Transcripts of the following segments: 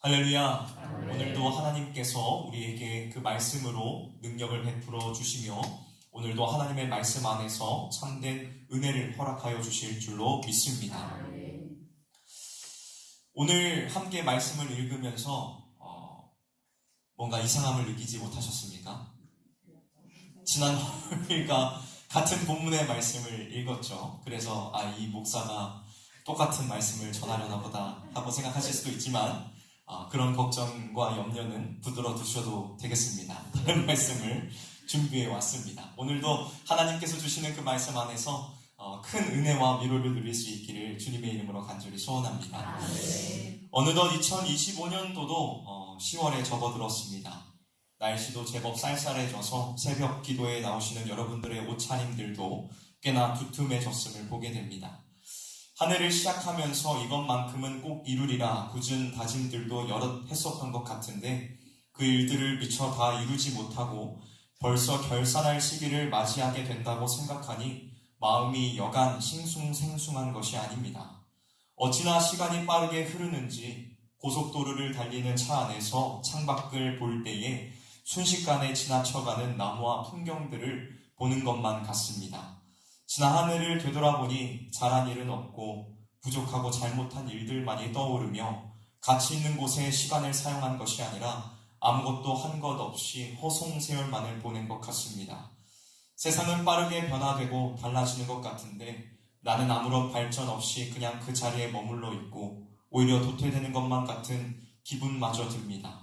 할렐루야. 오늘도 하나님께서 우리에게 그 말씀으로 능력을 베풀어 주시며 오늘도 하나님의 말씀 안에서 참된 은혜를 허락하여 주실 줄로 믿습니다. 오늘 함께 말씀을 읽으면서 뭔가 이상함을 느끼지 못하셨습니까? 지난 화요일과 같은 본문의 말씀을 읽었죠. 그래서 이 목사가 똑같은 말씀을 전하려나 보다 하고 생각하실 수도 있지만 그런 걱정과 염려는 붙들어 두셔도 되겠습니다. 다른 말씀을 준비해 왔습니다. 오늘도 하나님께서 주시는 그 말씀 안에서 큰 은혜와 위로를 누릴 수 있기를 주님의 이름으로 간절히 소원합니다. 어느덧 2025년도도 10월에 접어들었습니다. 날씨도 제법 쌀쌀해져서 새벽 기도에 나오시는 여러분들의 옷차림들도 꽤나 두툼해졌음을 보게 됩니다. 한 해를 시작하면서 이것만큼은 꼭 이루리라 굳은 다짐들도 여럿 했었던 것 같은데 그 일들을 미처 다 이루지 못하고 벌써 결산할 시기를 맞이하게 된다고 생각하니 마음이 여간 싱숭생숭한 것이 아닙니다. 어찌나 시간이 빠르게 흐르는지 고속도로를 달리는 차 안에서 창밖을 볼 때에 순식간에 지나쳐가는 나무와 풍경들을 보는 것만 같습니다. 지난 한 해를 되돌아보니 잘한 일은 없고 부족하고 잘못한 일들만이 떠오르며 가치 있는 곳에 시간을 사용한 것이 아니라 아무것도 한 것 없이 허송세월만을 보낸 것 같습니다. 세상은 빠르게 변화되고 달라지는 것 같은데 나는 아무런 발전 없이 그냥 그 자리에 머물러 있고 오히려 도태되는 것만 같은 기분마저 듭니다.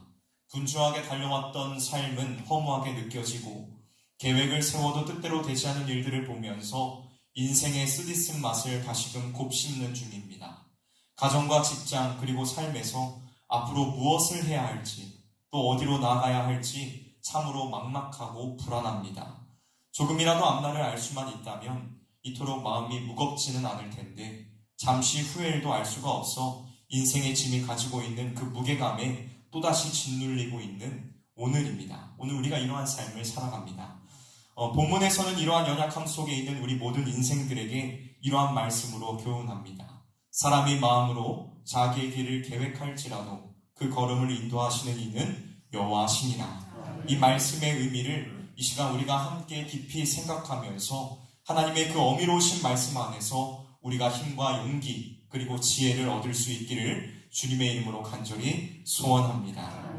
분주하게 달려왔던 삶은 허무하게 느껴지고 계획을 세워도 뜻대로 되지 않은 일들을 보면서 인생의 쓰디쓴 맛을 다시금 곱씹는 중입니다. 가정과 직장 그리고 삶에서 앞으로 무엇을 해야 할지 또 어디로 나아가야 할지 참으로 막막하고 불안합니다. 조금이라도 앞날을 알 수만 있다면 이토록 마음이 무겁지는 않을 텐데 잠시 후일도 알 수가 없어 인생의 짐이 가지고 있는 그 무게감에 또다시 짓눌리고 있는 오늘입니다. 오늘 우리가 이러한 삶을 살아갑니다. 본문에서는 이러한 연약함 속에 있는 우리 모든 인생들에게 이러한 말씀으로 교훈합니다. 사람이 마음으로 자기의 길을 계획할지라도 그 걸음을 인도하시는 이는 여호와시니라. 이 말씀의 의미를 이 시간 우리가 함께 깊이 생각하면서 하나님의 그 어미로우신 말씀 안에서 우리가 힘과 용기 그리고 지혜를 얻을 수 있기를 주님의 이름으로 간절히 소원합니다.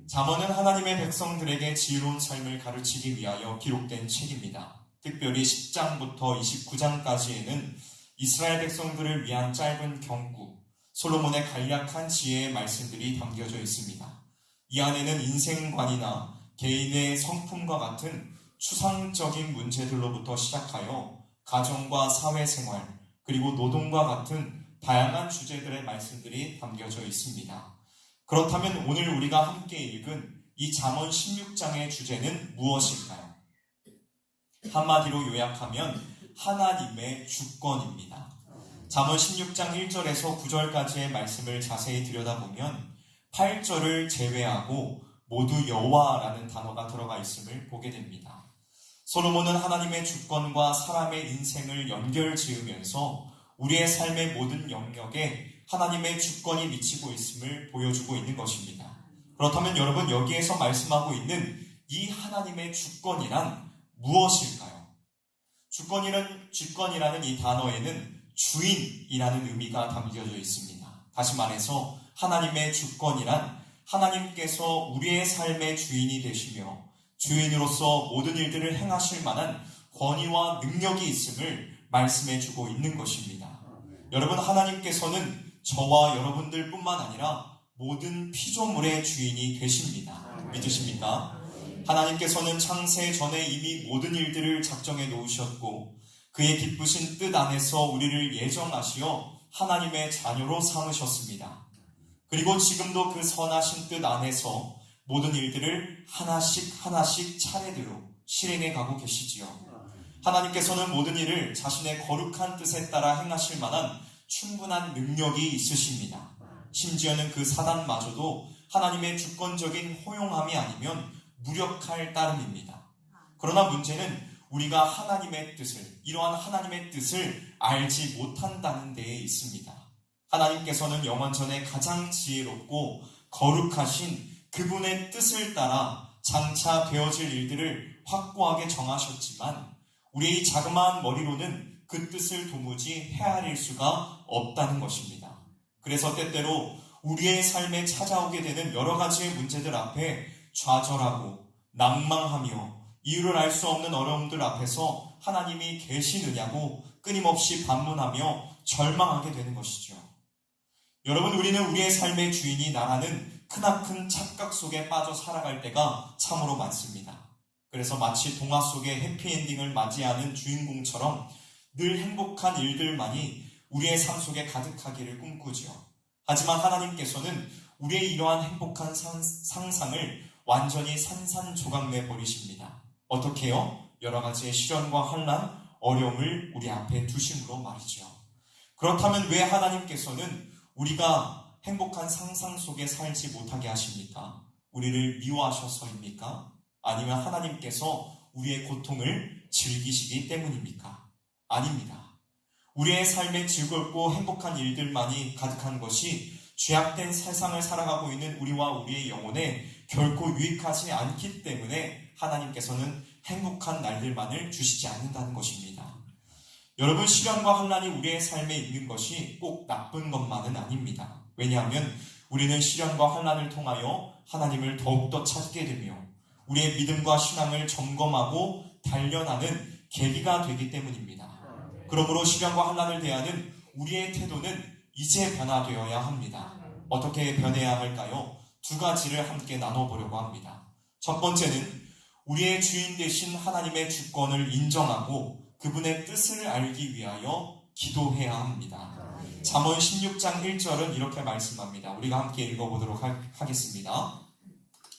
잠언은 하나님의 백성들에게 지혜로운 삶을 가르치기 위하여 기록된 책입니다. 특별히 10장부터 29장까지에는 이스라엘 백성들을 위한 짧은 경구, 솔로몬의 간략한 지혜의 말씀들이 담겨져 있습니다. 이 안에는 인생관이나 개인의 성품과 같은 추상적인 문제들로부터 시작하여 가정과 사회생활, 그리고 노동과 같은 다양한 주제들의 말씀들이 담겨져 있습니다. 그렇다면 오늘 우리가 함께 읽은 이 잠언 16장의 주제는 무엇일까요? 한마디로 요약하면 하나님의 주권입니다. 잠언 16장 1절에서 9절까지의 말씀을 자세히 들여다보면 8절을 제외하고 모두 여호와라는 단어가 들어가 있음을 보게 됩니다. 솔로몬은 하나님의 주권과 사람의 인생을 연결지으면서 우리의 삶의 모든 영역에 하나님의 주권이 미치고 있음을 보여주고 있는 것입니다. 그렇다면 여러분 여기에서 말씀하고 있는 이 하나님의 주권이란 무엇일까요? 주권이라는 이 단어에는 주인이라는 의미가 담겨져 있습니다. 다시 말해서 하나님의 주권이란 하나님께서 우리의 삶의 주인이 되시며 주인으로서 모든 일들을 행하실 만한 권위와 능력이 있음을 말씀해주고 있는 것입니다. 여러분 하나님께서는 저와 여러분들 뿐만 아니라 모든 피조물의 주인이 되십니다. 믿으십니까? 하나님께서는 창세 전에 이미 모든 일들을 작정해 놓으셨고 그의 기쁘신 뜻 안에서 우리를 예정하시어 하나님의 자녀로 삼으셨습니다. 그리고 지금도 그 선하신 뜻 안에서 모든 일들을 하나씩 차례대로 실행해 가고 계시지요. 하나님께서는 모든 일을 자신의 거룩한 뜻에 따라 행하실 만한 충분한 능력이 있으십니다. 심지어는 그 사단마저도 하나님의 주권적인 허용함이 아니면 무력할 따름입니다. 그러나 문제는 우리가 하나님의 뜻을, 이러한 하나님의 뜻을 알지 못한다는 데에 있습니다. 하나님께서는 영원전에 가장 지혜롭고 거룩하신 그분의 뜻을 따라 장차 되어질 일들을 확고하게 정하셨지만 우리의 자그마한 머리로는 그 뜻을 도무지 헤아릴 수가 없다는 것입니다. 그래서 때때로 우리의 삶에 찾아오게 되는 여러 가지의 문제들 앞에 좌절하고 낭망하며 이유를 알 수 없는 어려움들 앞에서 하나님이 계시느냐고 끊임없이 반문하며 절망하게 되는 것이죠. 여러분, 우리는 우리의 삶의 주인이 나라는 크나큰 착각 속에 빠져 살아갈 때가 참으로 많습니다. 그래서 마치 동화 속의 해피엔딩을 맞이하는 주인공처럼 늘 행복한 일들만이 우리의 삶 속에 가득하기를 꿈꾸죠. 하지만 하나님께서는 우리의 이러한 행복한 상상을 완전히 산산조각내 버리십니다. 어떻게요? 여러 가지의 시련과 환난, 어려움을 우리 앞에 두심으로 말이죠. 그렇다면 왜 하나님께서는 우리가 행복한 상상 속에 살지 못하게 하십니까? 우리를 미워하셔서입니까? 아니면 하나님께서 우리의 고통을 즐기시기 때문입니까? 아닙니다. 우리의 삶에 즐겁고 행복한 일들만이 가득한 것이 죄악된 세상을 살아가고 있는 우리와 우리의 영혼에 결코 유익하지 않기 때문에 하나님께서는 행복한 날들만을 주시지 않는다는 것입니다. 여러분, 시련과 환난이 우리의 삶에 있는 것이 꼭 나쁜 것만은 아닙니다. 왜냐하면 우리는 시련과 환난을 통하여 하나님을 더욱더 찾게 되며 우리의 믿음과 신앙을 점검하고 단련하는 계기가 되기 때문입니다. 그러므로 시련과 환난을 대하는 우리의 태도는 이제 변화되어야 합니다. 어떻게 변해야 할까요? 두 가지를 함께 나눠보려고 합니다. 첫 번째는 우리의 주인 되신 하나님의 주권을 인정하고 그분의 뜻을 알기 위하여 기도해야 합니다. 잠언 16장 1절은 이렇게 말씀합니다. 우리가 함께 읽어보도록 하겠습니다.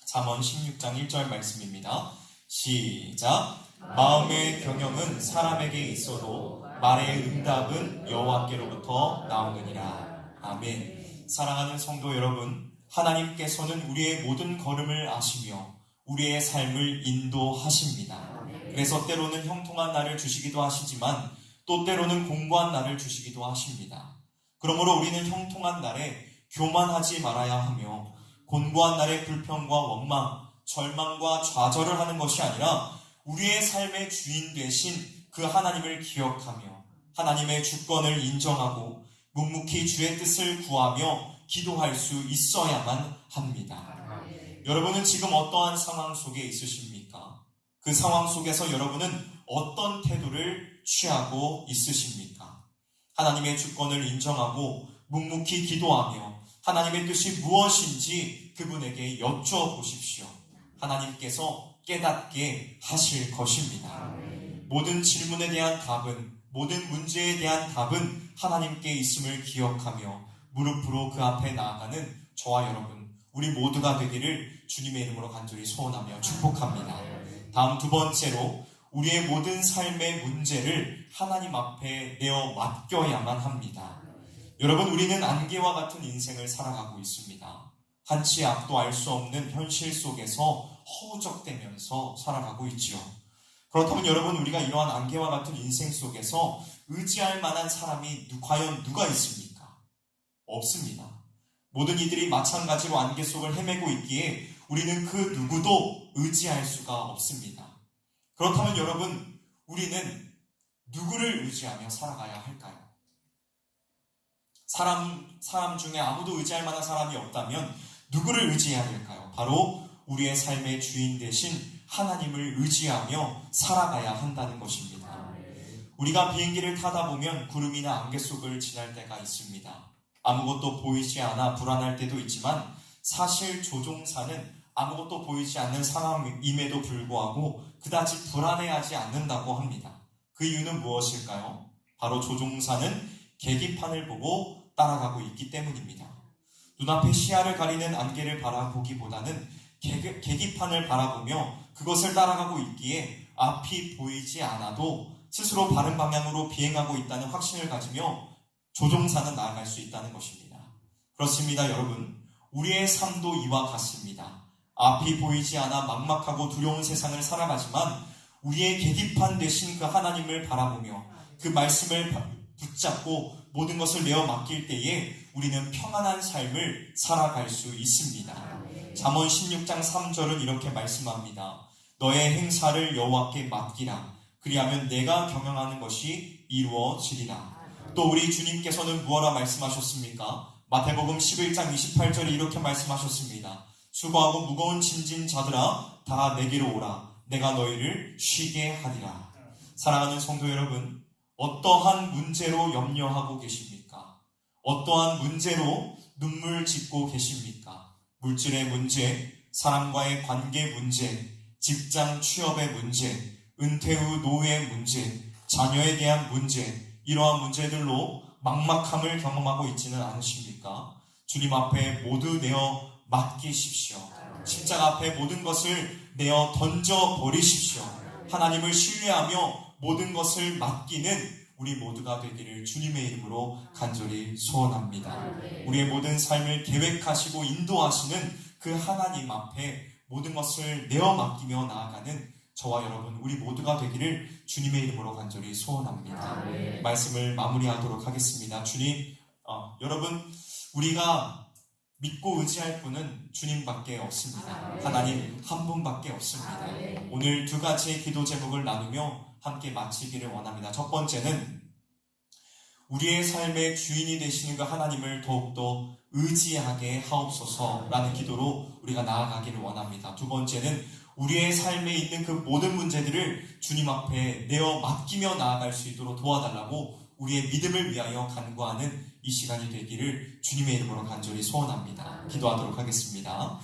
잠언 16장 1절 말씀입니다. 시작. 마음의 경영은 사람에게 있어도 말의 응답은 여호와께로부터 나오느니라. 아멘. 사랑하는 성도 여러분, 하나님께서는 우리의 모든 걸음을 아시며 우리의 삶을 인도하십니다. 그래서 때로는 형통한 날을 주시기도 하시지만 또 때로는 공고한 날을 주시기도 하십니다. 그러므로 우리는 형통한 날에 교만하지 말아야 하며 곤고한 날에 불평과 원망, 절망과 좌절을 하는 것이 아니라 우리의 삶의 주인 되신 그 하나님을 기억하며 하나님의 주권을 인정하고 묵묵히 주의 뜻을 구하며 기도할 수 있어야만 합니다. 여러분은 지금 어떠한 상황 속에 있으십니까? 그 상황 속에서 여러분은 어떤 태도를 취하고 있으십니까? 하나님의 주권을 인정하고 묵묵히 기도하며 하나님의 뜻이 무엇인지 그분에게 여쭤보십시오. 하나님께서 깨닫게 하실 것입니다. 모든 질문에 대한 답은, 모든 문제에 대한 답은 하나님께 있음을 기억하며 무릎으로 그 앞에 나아가는 저와 여러분, 우리 모두가 되기를 주님의 이름으로 간절히 소원하며 축복합니다. 다음 두 번째로 우리의 모든 삶의 문제를 하나님 앞에 내어 맡겨야만 합니다. 여러분, 우리는 안개와 같은 인생을 살아가고 있습니다. 한치 앞도 알 수 없는 현실 속에서 허우적대면서 살아가고 있죠. 그렇다면 여러분, 우리가 이러한 안개와 같은 인생 속에서 의지할 만한 사람이 과연 누가 있습니까? 없습니다. 모든 이들이 마찬가지로 안개 속을 헤매고 있기에 우리는 그 누구도 의지할 수가 없습니다. 그렇다면 여러분, 우리는 누구를 의지하며 살아가야 할까요? 사람 중에 아무도 의지할 만한 사람이 없다면 누구를 의지해야 될까요? 바로 우리의 삶의 주인 되신 하나님을 의지하며 살아가야 한다는 것입니다. 우리가 비행기를 타다 보면 구름이나 안개 속을 지날 때가 있습니다. 아무것도 보이지 않아 불안할 때도 있지만 사실 조종사는 아무것도 보이지 않는 상황임에도 불구하고 그다지 불안해하지 않는다고 합니다. 그 이유는 무엇일까요? 바로 조종사는 계기판을 보고 따라가고 있기 때문입니다. 눈앞에 시야를 가리는 안개를 바라보기보다는 계기판을 바라보며 그것을 따라가고 있기에 앞이 보이지 않아도 스스로 바른 방향으로 비행하고 있다는 확신을 가지며 조종사는 나아갈 수 있다는 것입니다. 그렇습니다, 여러분. 우리의 삶도 이와 같습니다. 앞이 보이지 않아 막막하고 두려운 세상을 살아가지만 우리의 계기판 되신 그 하나님을 바라보며 그 말씀을 붙잡고 모든 것을 내어 맡길 때에 우리는 평안한 삶을 살아갈 수 있습니다. 잠언 16장 3절은 이렇게 말씀합니다. 너의 행사를 여호와께 맡기라. 그리하면 내가 경영하는 것이 이루어지리라. 또 우리 주님께서는 무엇라 말씀하셨습니까? 마태복음 11장 28절에 이렇게 말씀하셨습니다. 수고하고 무거운 짐진 자들아 다 내게로 오라. 내가 너희를 쉬게 하리라. 사랑하는 성도 여러분, 어떠한 문제로 염려하고 계십니까? 어떠한 문제로 눈물 짓고 계십니까? 물질의 문제, 사람과의 관계 문제, 직장 취업의 문제, 은퇴 후 노후의 문제, 자녀에 대한 문제, 이러한 문제들로 막막함을 경험하고 있지는 않으십니까? 주님 앞에 모두 내어 맡기십시오. 십자가 앞에 모든 것을 내어 던져버리십시오. 하나님을 신뢰하며 모든 것을 맡기는 우리 모두가 되기를 주님의 이름으로 간절히 소원합니다. 우리의 모든 삶을 계획하시고 인도하시는 그 하나님 앞에 모든 것을 내어 맡기며 나아가는 저와 여러분, 우리 모두가 되기를 주님의 이름으로 간절히 소원합니다. 말씀을 마무리하도록 하겠습니다. 주님, 여러분, 우리가 믿고 의지할 분은 주님밖에 없습니다. 하나님 한 분밖에 없습니다. 오늘 두 가지의 기도 제목을 나누며 함께 마치기를 원합니다. 첫 번째는 우리의 삶의 주인이 되시는 그 하나님을 더욱더 의지하게 하옵소서라는 기도로 우리가 나아가기를 원합니다. 두 번째는 우리의 삶에 있는 그 모든 문제들을 주님 앞에 내어 맡기며 나아갈 수 있도록 도와달라고 우리의 믿음을 위하여 간구하는 이 시간이 되기를 주님의 이름으로 간절히 소원합니다. 기도하도록 하겠습니다.